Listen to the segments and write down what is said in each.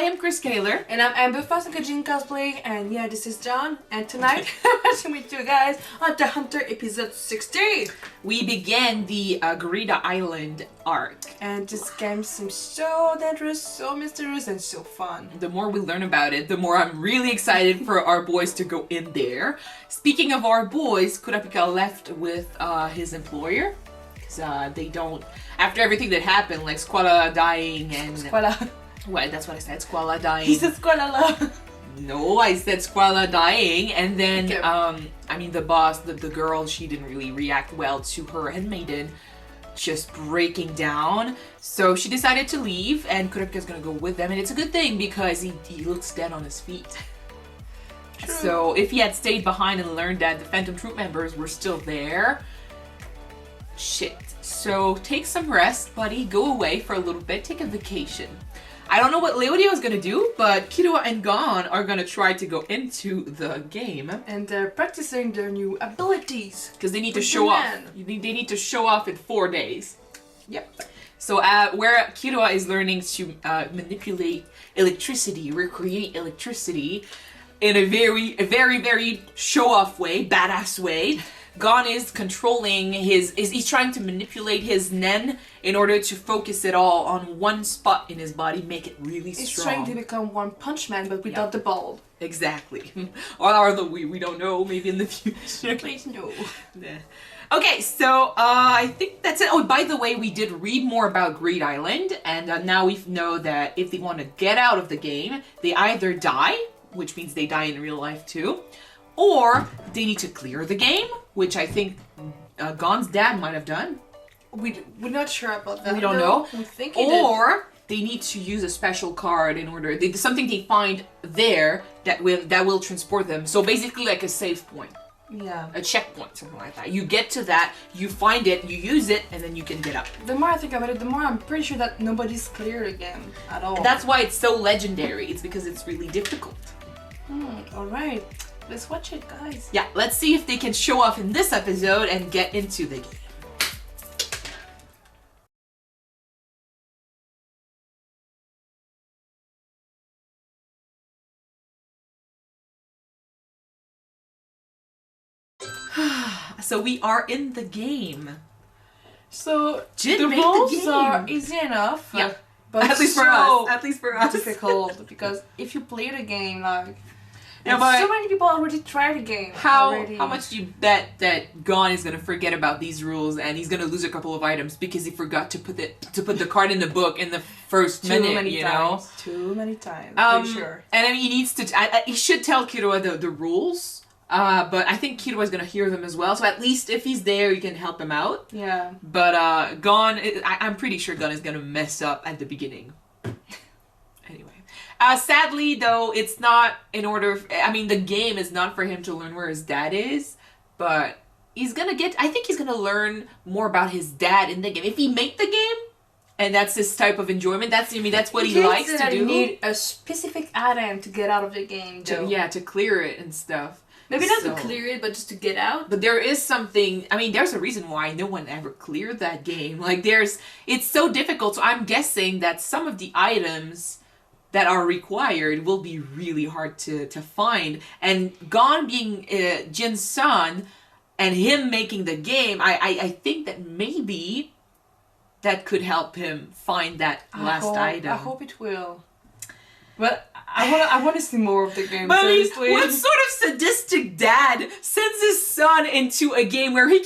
am Chris Kaler. And I'm Amber Fast and Ging cosplay. And yeah, this is John. And tonight, I'm watching with you guys on The Hunter episode 60. We begin the begiiiiin arc. And this game seems so dangerous, so mysterious, and so fun. The more we learn about it, the more I'm really excited for our boys to go in there. Speaking of our boys, Kurapika left with his employer. Because they don't... After everything that happened, like Squala dying and... Squala. What? That's what I said. Squala dying. He said Squala. No, I said Squala dying, and then Okay. I mean the boss, the girl, she didn't really react well to her handmaiden just breaking down. So she decided to leave, and Kurapika's gonna go with them, and it's a good thing because he looks dead on his feet. True. So if he had stayed behind and learned that the Phantom Troop members were still there, shit. So take some rest, buddy. Go away for a little bit. Take a vacation. I don't know what Leodio is gonna do, but Killua and Gon are gonna try to go into the game. And they're practicing their new abilities. Because they need to With show the off. man. They need to show off in 4 days. Yep. So where Killua is learning to manipulate electricity, recreate electricity in a very show-off way, badass way. Gon is controlling he's trying to manipulate his nen in order to focus it all on one spot in his body, make it really strong. He's trying to become One Punch Man, but without the ball. Exactly. Or we don't know, maybe in the future. Please no. Yeah. Okay, so I think that's it. Oh, by the way, we did read more about begiiiiin, and now we know that if they want to get out of the game, they either die, which means they die in real life too, or they need to clear the game, which I think Gon's dad might have done. We're not sure about that. We don't know. We think he did. Or they need to use a special card in order... something they find there that will transport them. So basically like a save point. Yeah. A checkpoint, something like that. You get to that, you find it, you use it, and then you can get up. The more I think about it, the more I'm pretty sure that nobody's cleared again at all. And that's why it's so legendary. It's because it's really difficult. Alright. Let's watch it, guys. Yeah, let's see if they can show off in this episode and get into the game. So we are in the game. So Jin the made the rules game. are easy enough. Yeah. But At least for so us. At least for us. difficult because if you play the game, like Yeah, but so many people already tried the game. how already. much do you bet that Gon is gonna forget about these rules and he's gonna lose a couple of items because he forgot to put the card in the book in the first minute, you know? Too many times. For sure. And I mean, he needs to. He should tell Killua the rules. But I think Killua's gonna hear them as well. So at least if he's there, you can help him out. Yeah. But Gon, I'm pretty sure Gon is gonna mess up at the beginning. Anyway, sadly though, it's not in order. I mean, the game is not for him to learn where his dad is, but he's gonna get. I think he's gonna learn more about his dad in the game if he make the game. And that's his type of enjoyment. That's what he likes to do. You need a specific item to get out of the game. Though. To clear it and stuff. Maybe not to clear it, but just to get out. But there is something, I mean, there's a reason why no one ever cleared that game. Like, it's so difficult, so I'm guessing that some of the items that are required will be really hard to find. And Gon being Jin's son, and him making the game, I think that maybe that could help him find that last item. I hope it will. But I want to see more of the game. But Seriously. what sort of sadistic dad sends his son into a game where he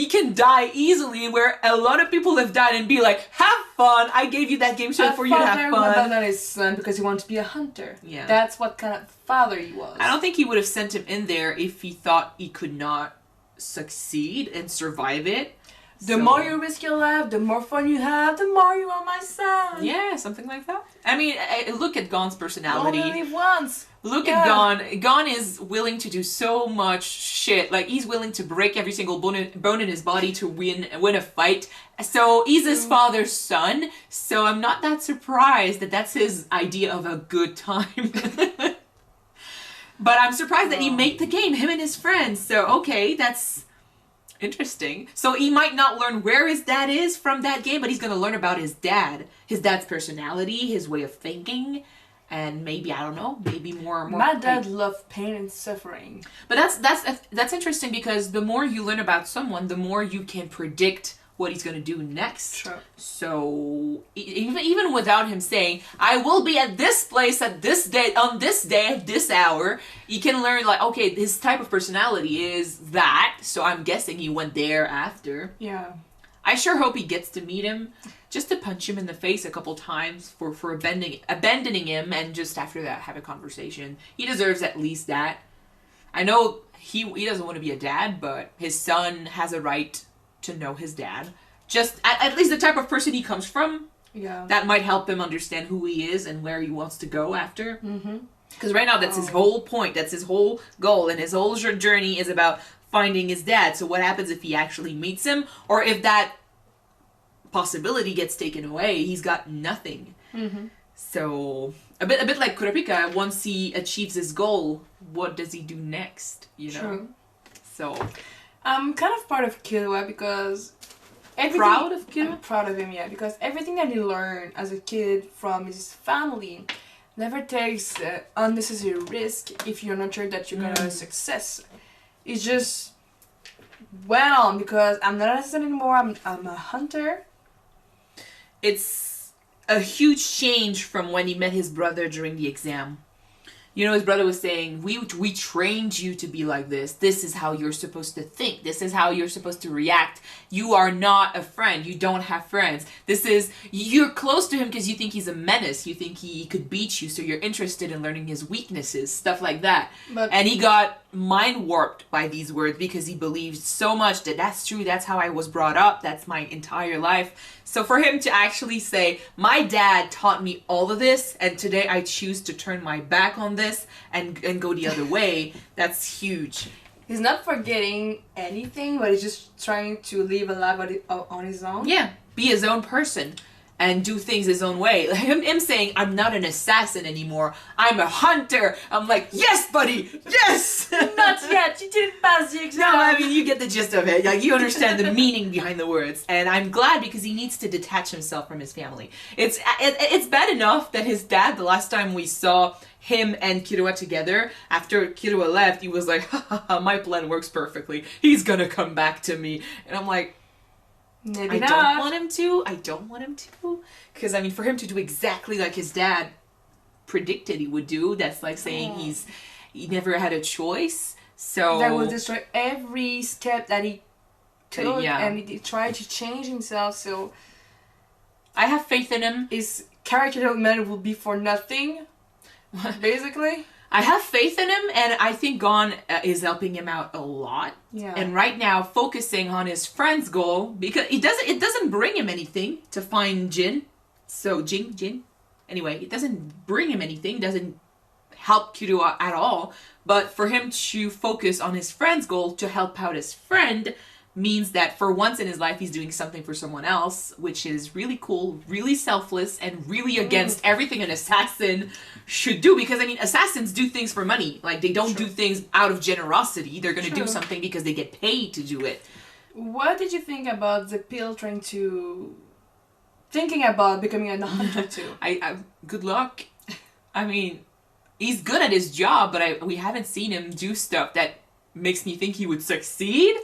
can die easily, where a lot of people have died, and be like, "Have fun! I gave you that game show for you to have fun." Abandon his son because he wanted to be a hunter. Yeah, that's what kind of father he was. I don't think he would have sent him in there if he thought he could not succeed and survive it. The more you risk your life, the more fun you have, the more you are my son. Yeah, something like that. I mean, look at Gon's personality. You only live once. Look at Gon. Gon is willing to do so much shit. Like, he's willing to break every single bone in his body to win a fight. So, he's his father's son. So, I'm not that surprised that that's his idea of a good time. But I'm surprised that he made the game, him and his friends. So, okay, that's interesting. So he might not learn where his dad is from that game, but he's going to learn about his dad's personality, his way of thinking, And maybe, I don't know, maybe more. My dad loved pain and suffering. But that's interesting because the more you learn about someone, the more you can predict what he's going to do next. Sure. So even without him saying, I will be at this place at this day, on this day, at this hour, you can learn like, okay, his type of personality is that, so I'm guessing he went there after. Yeah. I sure hope he gets to meet him, just to punch him in the face a couple times for abandoning him, and just after that have a conversation. He deserves at least that. I know he doesn't want to be a dad, but his son has a right to know his dad. Just at least the type of person he comes from. Yeah. That might help him understand who he is and where he wants to go after. Mm-hmm. Because right now that's his whole point. That's his whole goal. And his whole journey is about finding his dad. So what happens if he actually meets him? Or if that possibility gets taken away, he's got nothing. Mm-hmm. So a bit like Kurapika, once he achieves his goal, what does he do next? You know? True. So I'm kind of proud of Killua because proud of Killua? I'm proud of him, yeah, because everything that he learned as a kid from his family never takes unnecessary risk if you're not sure that you're gonna have success. It just went on because I'm not an assassin anymore. I'm a hunter. It's a huge change from when he met his brother during the exam. You know, his brother was saying, we trained you to be like this. This is how you're supposed to think. This is how you're supposed to react. You are not a friend. You don't have friends. You're close to him because you think he's a menace. You think he could beat you, so you're interested in learning his weaknesses, stuff like that. And he got mind warped by these words because he believed so much that that's true. That's how I was brought up. That's my entire life. So for him to actually say, my dad taught me all of this, and today I choose to turn my back on this and go the other way, that's huge. He's not forgetting anything, but he's just trying to live a life on his own. Yeah, be his own person and do things his own way. Like him saying, I'm not an assassin anymore, I'm a hunter. I'm like, yes, buddy, yes! Not yet, you didn't pass the exam. No, I mean, you get the gist of it. Like, you understand the meaning behind the words. And I'm glad because he needs to detach himself from his family. It's bad enough that his dad, the last time we saw him and Killua together, after Killua left, he was like, ha ha ha, my plan works perfectly. He's gonna come back to me. And I'm like, maybe not. I don't want him to. Because, I mean, for him to do exactly like his dad predicted he would do, that's like saying he never had a choice. So that will destroy every step that he took, and he tried to change himself. So I have faith in him. His character development will be for nothing, basically. I have faith in him, and I think Gon is helping him out a lot. Yeah. And right now, focusing on his friend's goal, because it doesn't bring him anything to find Jin. So Jin. Anyway, it doesn't bring him anything. Doesn't help Killua at all. But for him to focus on his friend's goal to help out his friend means that for once in his life he's doing something for someone else, which is really cool, really selfless, and really against everything an assassin should do. Because, I mean, assassins do things for money. Like, they don't do things out of generosity. They're going to do something because they get paid to do it. What did you think about the pill thinking about becoming a hunter too? I good luck. I mean, he's good at his job, but we haven't seen him do stuff that makes me think he would succeed.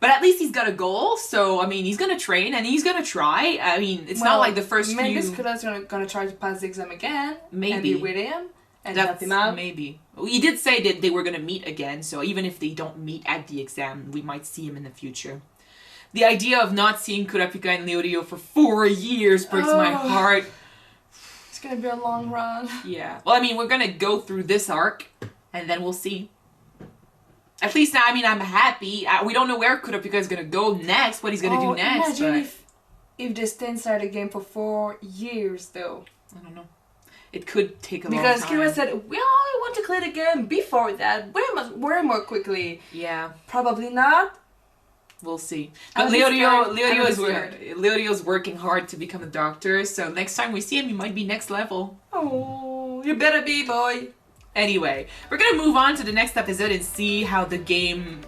But at least he's got a goal, so, I mean, he's gonna train and he's gonna try. I mean, it's not like the first maybe few... Skula's gonna try to pass the exam again. Maybe. And be with him and help him out. Maybe. He did say that they were gonna meet again, so even if they don't meet at the exam, we might see him in the future. The idea of not seeing Kurapika and Leorio for 4 years breaks my heart. It's gonna be a long run. Yeah. Well, I mean, we're gonna go through this arc, and then we'll see. At least, I mean, I'm happy. We don't know where Kurapika is going to go next, what he's going to do next. Imagine if they stay inside the game for 4 years, though. I don't know. It could take a long time. Because Killua said, we all want to clear the game before that. Way more quickly. Yeah. Probably not. We'll see. But Leorio's working hard to become a doctor, so next time we see him, he might be next level. Oh, you better be, boy. Anyway, we're gonna move on to the next episode and see how the game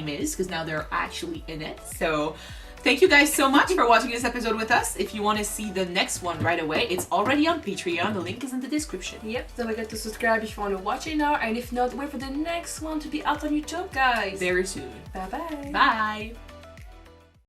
is, because now they're actually in it. So Thank you guys so much for watching this episode with us. If you want to see the next one right away, it's already on Patreon. The link is in the description. Yep, don't forget to subscribe if you want to watch it now, and if not, wait for the next one to be out on YouTube, guys. Very soon. Bye-bye. Bye.